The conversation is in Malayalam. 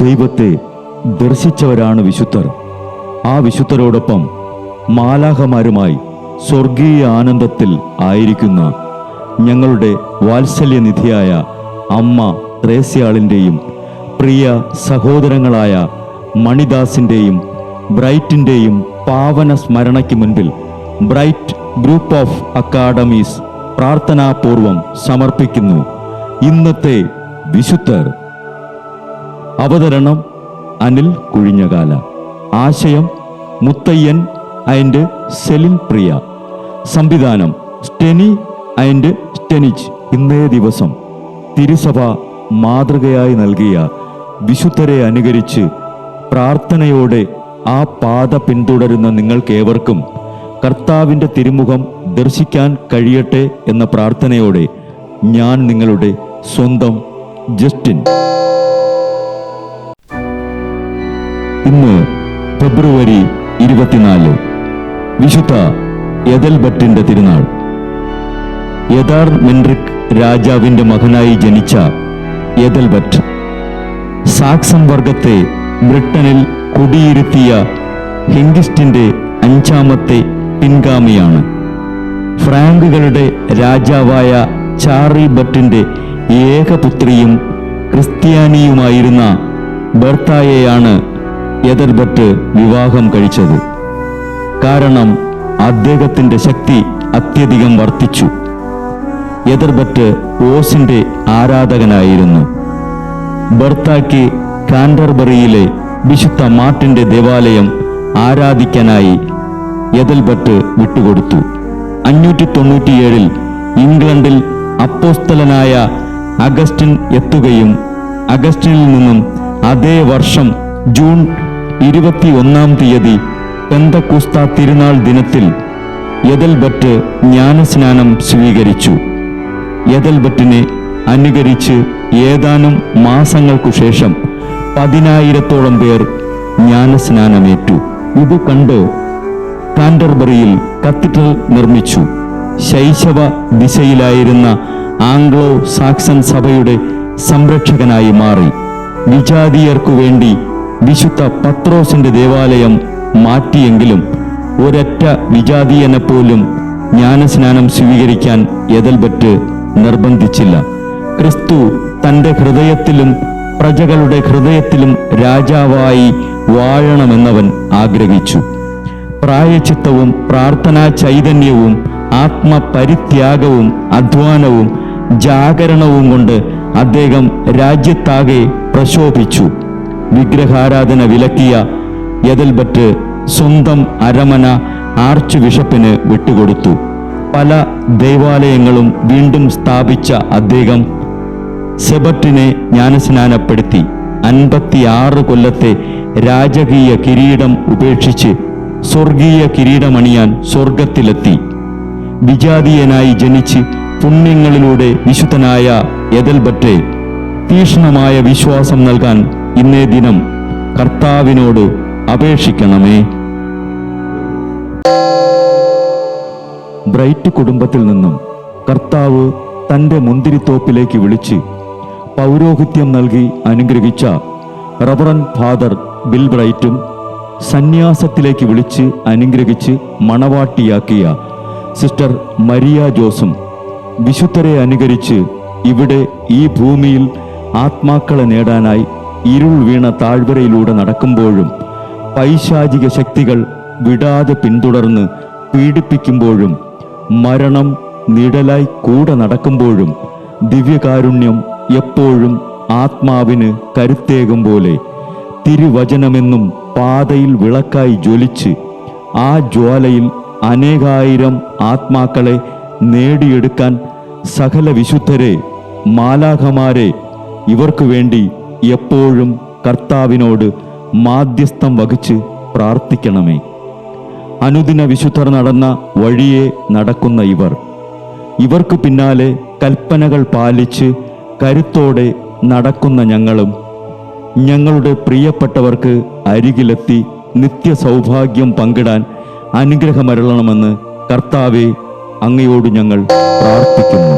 ദൈവത്തെ ദർശിച്ചവരാണ് വിശുദ്ധർ. ആ വിശുദ്ധരോടൊപ്പം മാലാഖമാരുമായി സ്വർഗീയ ആനന്ദത്തിൽ ആയിരിക്കുന്ന ഞങ്ങളുടെ വാത്സല്യനിധിയായ അമ്മ ത്രേസ്യാളിൻ്റെയും പ്രിയ സഹോദരങ്ങളായ മണിദാസിൻ്റെയും ബ്രൈറ്റിൻ്റെയും പാവന സ്മരണയ്ക്ക് മുൻപിൽ ബ്രൈറ്റ് ഗ്രൂപ്പ് ഓഫ് അക്കാഡമീസ് പ്രാർത്ഥനാപൂർവം സമർപ്പിക്കുന്നു ഇന്നത്തെ വിശുദ്ധർ. അവതരണം അനിൽ കുഴിഞ്ഞകാല. ആശയം മുത്തയ്യൻ ആൻഡ് സെലിൻ പ്രിയ. സംവിധാനം സ്റ്റെനി ആൻഡ് സ്റ്റെനിച്ച്. ഇന്നേ ദിവസം തിരുസഭ മാതൃകയായി നൽകിയ വിശുദ്ധരെ അനുകരിച്ച് പ്രാർത്ഥനയോടെ ആ പാത പിന്തുടരുന്ന നിങ്ങൾക്കേവർക്കും കർത്താവിൻ്റെ തിരുമുഖം ദർശിക്കാൻ കഴിയട്ടെ എന്ന പ്രാർത്ഥനയോടെ ഞാൻ നിങ്ങളുടെ സ്വന്തം ജസ്റ്റിൻ. ഇന്ന് ഫെബ്രുവരി 24, വിശുദ്ധ എദൽബർട്ടിൻ്റെ തിരുനാൾ. യദാർ മെൻറിക് രാജാവിൻ്റെ മകനായി ജനിച്ച എദൽബർട്ട് സാക്സൺ വർഗത്തെ ബ്രിട്ടനിൽ കുടിയിരുത്തിയ ഹെങ്കിസ്റ്റിൻ്റെ 5ാമത്തെ പിൻഗാമിയാണ്. ഫ്രാങ്കുകളുടെ രാജാവായ ചാറിബർട്ടിൻ്റെ ഏകപുത്രിയും ക്രിസ്ത്യാനിയുമായിരുന്ന ബെർത്തായെയാണ് എദൽബർട്ട് വിവാഹം കഴിച്ചത്. കാരണം അദ്ദേഹത്തിൻ്റെ ശക്തി അത്യധികം വർദ്ധിച്ചു. എദൽബർട്ട് ഓസിൻ്റെ ആരാധകനായിരുന്നു. ബെർത്തായ്ക്ക് കാൻറ്റർബറിയിലെ വിശുദ്ധ മാർട്ടിൻ്റെ ദേവാലയം ആരാധിക്കാനായി എദൽബർട്ട് വിട്ടുകൊടുത്തു. 597 ഇംഗ്ലണ്ടിൽ അപ്പോസ്തലനായ അഗസ്റ്റിൻ എത്തുകയും അഗസ്റ്റിനിൽ നിന്നും അതേ വർഷം ജൂൺ 21 പെന്തക്കുസ്ത തിരുനാൾ ദിനത്തിൽ എദൽബർട്ട് ജ്ഞാനസ്നാനം സ്വീകരിച്ചു. എദൽബർട്ടിനെ അനുകരിച്ച് ഏതാനും മാസങ്ങൾക്കു ശേഷം 10,000-ഓളം പേർ ജ്ഞാനസ്നാനമേറ്റു. ഇത് കണ്ട് കാൻറ്റർബറിയിൽ കത്തീഡ്രൽ നിർമ്മിച്ചു. ശൈശവ ദിശയിലായിരുന്ന ആംഗ്ലോ സാക്സൺ സഭയുടെ സംരക്ഷകനായി മാറി. വിജാതീയർക്കു വേണ്ടി വിശുദ്ധ പത്രോസിന്റെ ദേവാലയം മാറ്റിയെങ്കിലും ഒരൊറ്റ വിജാതീയനെപ്പോലും ജ്ഞാനസ്നാനം സ്വീകരിക്കാൻ എദൽബർട്ട് നിർബന്ധിച്ചില്ല. ക്രിസ്തു തൻ്റെ ഹൃദയത്തിലും പ്രജകളുടെ ഹൃദയത്തിലും രാജാവായി വാഴണമെന്നവൻ ആഗ്രഹിച്ചു. പ്രായച്ചിത്തവും പ്രാർത്ഥനാ ചൈതന്യവും ആത്മപരിത്യാഗവും അധ്വാനവും ജാഗരണവും കൊണ്ട് അദ്ദേഹം രാജ്യത്താകെ പ്രശോഭിച്ചു. വിഗ്രഹാരാധന വിലക്കിയ എദൽബർട്ട് സ്വന്തം അരമന ആർച്ച് ബിഷപ്പിന് വിട്ടുകൊടുത്തു. പല ദൈവാലയങ്ങളും വീണ്ടും സ്ഥാപിച്ച അദ്ദേഹം സെബർട്ടിനെ ജ്ഞാനസ്നാനപ്പെടുത്തി. 56 കൊല്ലത്തെ രാജകീയ കിരീടം ഉപേക്ഷിച്ച് സ്വർഗീയ കിരീടമണിയാൻ സ്വർഗത്തിലെത്തി. വിജാതീയനായി ജനിച്ച് പുണ്യങ്ങളിലൂടെ വിശുദ്ധനായ എദൽബർട്ടെ തീക്ഷ്ണമായ വിശ്വാസം നൽകാൻ ഇന്നേ ദിനം കർത്താവിനോട് അപേക്ഷിക്കണമേ. ബ്രൈറ്റ് കുടുംബത്തിൽ നിന്നും കർത്താവ് തൻ്റെ മുന്തിരിത്തോപ്പിലേക്ക് വിളിച്ച് പൗരോഹിത്യം നൽകി അനുഗ്രഹിച്ച റവറൻ ഫാദർ ബിൽ ബ്രൈറ്റും സന്യാസത്തിലേക്ക് വിളിച്ച് അനുഗ്രഹിച്ച് മണവാട്ടിയാക്കിയ സിസ്റ്റർ മരിയ ജോസും വിശുദ്ധരെ അനുകരിച്ച് ഇവിടെ ഈ ഭൂമിയിൽ ആത്മാക്കളെ നേടാനായി ഇരുൾ വീണ താഴ്വരയിലൂടെ നടക്കുമ്പോഴും പൈശാചിക ശക്തികൾ വിടാതെ പിന്തുടർന്ന് പീഡിപ്പിക്കുമ്പോഴും മരണം നിഴലായി കൂടെ നടക്കുമ്പോഴും ദിവ്യകാരുണ്യം എപ്പോഴും ആത്മാവിന് കരുത്തേകും പോലെ തിരുവചനമെന്നും പാതയിൽ വിളക്കായി ജ്വലിച്ച് ആ ജ്വാലയിൽ അനേകായിരം ആത്മാക്കളെ നേടിയെടുക്കാൻ സകല വിശുദ്ധരെ, മാലാഖമാരെ ഇവർക്കു വേണ്ടി എപ്പോഴും കർത്താവിനോട് മാധ്യസ്ഥം വഹിച്ച് പ്രാർത്ഥിക്കണമേ. അനുദിന വിശുദ്ധർ നടന്ന വഴിയെ നടക്കുന്ന ഇവർക്ക് പിന്നാലെ കൽപ്പനകൾ പാലിച്ച് കരുത്തോടെ നടക്കുന്ന ഞങ്ങളും ഞങ്ങളുടെ പ്രിയപ്പെട്ടവർക്ക് അരികിലെത്തി നിത്യസൗഭാഗ്യം പങ്കിടാൻ അനുഗ്രഹമരുളണമെന്ന് കർത്താവേ അങ്ങയോട് ഞങ്ങൾ പ്രാർത്ഥിക്കുന്നു.